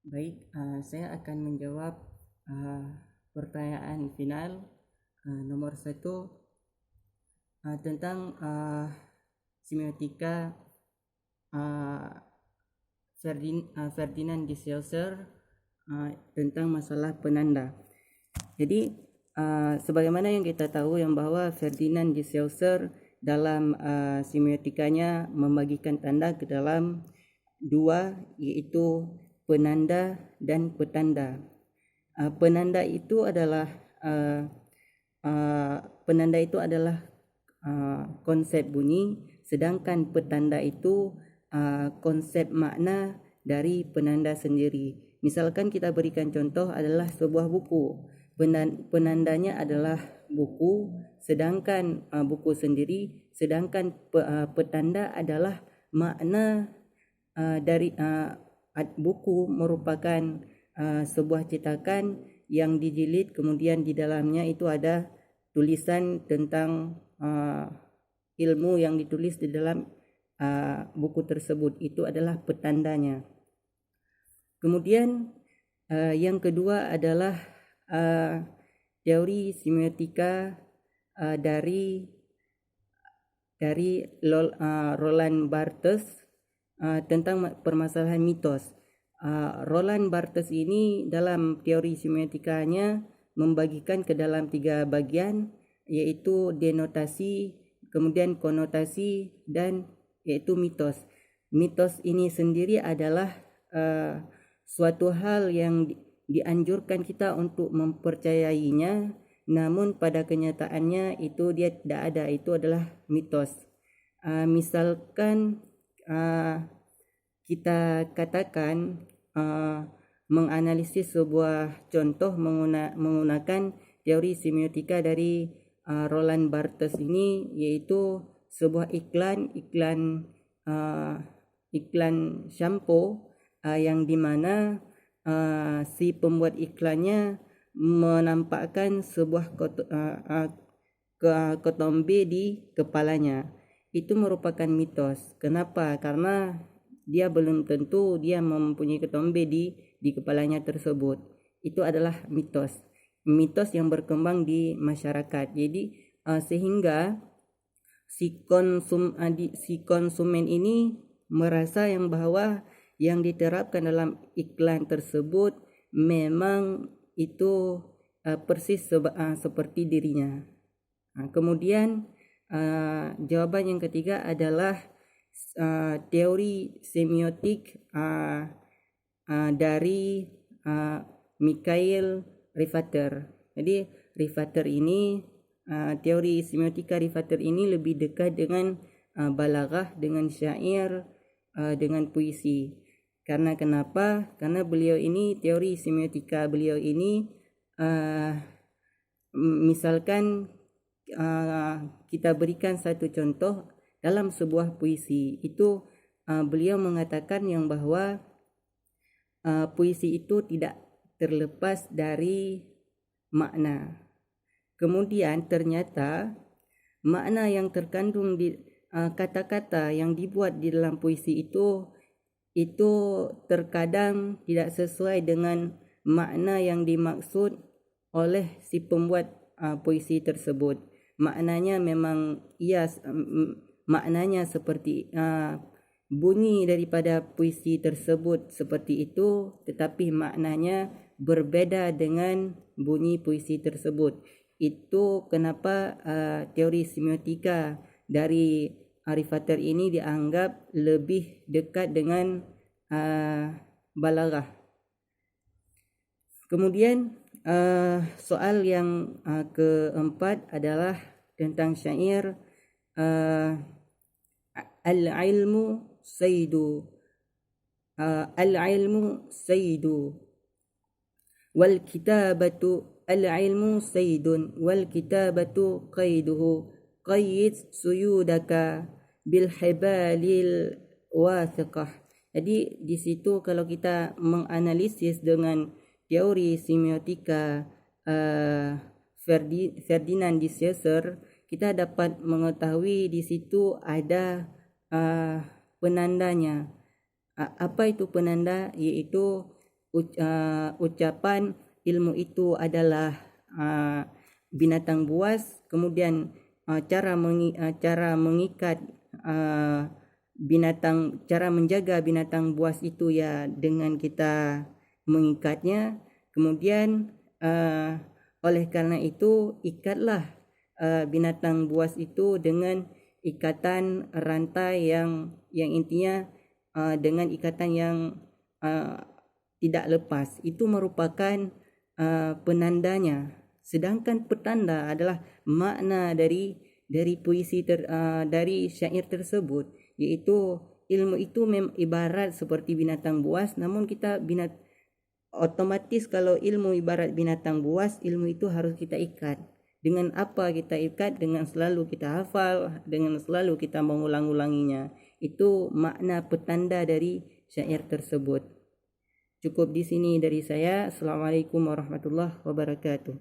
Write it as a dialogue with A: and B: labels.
A: Baik, saya akan menjawab pertanyaan final nomor 1 tentang semiotika Ferdinand de Saussure tentang masalah penanda. Jadi sebagaimana yang kita tahu yang bahwa Ferdinand de Saussure dalam semiotikanya membagikan tanda ke dalam dua, iaitu penanda dan petanda. Penanda itu adalah konsep bunyi, sedangkan petanda itu konsep makna dari penanda sendiri. Misalkan kita berikan contoh adalah sebuah buku. Penandanya adalah buku, sedangkan buku sendiri, sedangkan petanda adalah makna dari buku merupakan sebuah cetakan yang dijilid, kemudian di dalamnya itu ada tulisan tentang ilmu yang ditulis di dalam buku tersebut. Itu adalah petandanya. Kemudian yang kedua adalah teori semiotika dari Roland Barthes tentang permasalahan mitos. Roland Barthes ini dalam teori semiotikanya membagikan ke dalam 3 bagian, yaitu denotasi, kemudian konotasi, dan yaitu mitos. Mitos ini sendiri adalah suatu hal yang dianjurkan kita untuk mempercayainya, namun pada kenyataannya itu dia tidak ada. Itu adalah mitos. Misalkan kita katakan menganalisis sebuah contoh menggunakan teori semiotika dari Roland Barthes ini, yaitu sebuah iklan shampoo yang dimana si pembuat iklannya menampakkan sebuah ketombe di kepalanya. Itu merupakan mitos. Kenapa? Karena dia belum tentu dia mempunyai ketombe di kepalanya tersebut. Itu adalah mitos yang berkembang di masyarakat. Jadi sehingga si konsumen ini merasa yang bahwa yang diterapkan dalam iklan tersebut memang itu persis seperti dirinya. Kemudian jawaban yang ketiga adalah teori semiotik dari Mikhail Rifater. Jadi Rifater ini, teori semiotika Rifater ini lebih dekat dengan balaghah, dengan syair, dengan puisi. Karena kenapa? Karena beliau ini, teori semiotika beliau ini, misalkan kita berikan satu contoh dalam sebuah puisi, itu beliau mengatakan yang bahwa puisi itu tidak terlepas dari makna. Kemudian ternyata makna yang terkandung di kata-kata yang dibuat di dalam puisi itu terkadang tidak sesuai dengan makna yang dimaksud oleh si pembuat puisi tersebut. Maknanya memang maknanya seperti bunyi daripada puisi tersebut seperti itu, tetapi maknanya berbeda dengan bunyi puisi tersebut. Itu kenapa teori semiotika dari Rifater ini dianggap lebih dekat dengan balaghah. Kemudian soal yang keempat adalah tentang syair al-ilmu saydu wal kitabatu al-ilmu saydun wal kitabatu qayduhu qayyid suyudaka bil hibalil wathiqah. Jadi di situ kalau kita menganalisis dengan teori semiotika Ferdinand de Saussure, kita dapat mengetahui di situ ada penandanya. Apa itu penanda? Yaitu ucapan ilmu itu adalah binatang buas, kemudian cara mengikat cara menjaga binatang buas itu ya dengan kita mengikatnya. Kemudian oleh karena itu ikatlah binatang buas itu dengan ikatan rantai yang intinya dengan ikatan yang tidak lepas. Itu merupakan penandanya. Sedangkan petanda adalah makna dari puisi dari syair tersebut, iaitu ilmu itu ibarat seperti binatang buas, namun kita otomatis kalau ilmu ibarat binatang buas, ilmu itu harus kita ikat. Dengan apa kita ikat? Dengan selalu kita hafal, dengan selalu kita mengulang-ulanginya. Itu makna petanda dari syair tersebut. Cukup di sini dari saya. Assalamualaikum warahmatullahi wabarakatuh.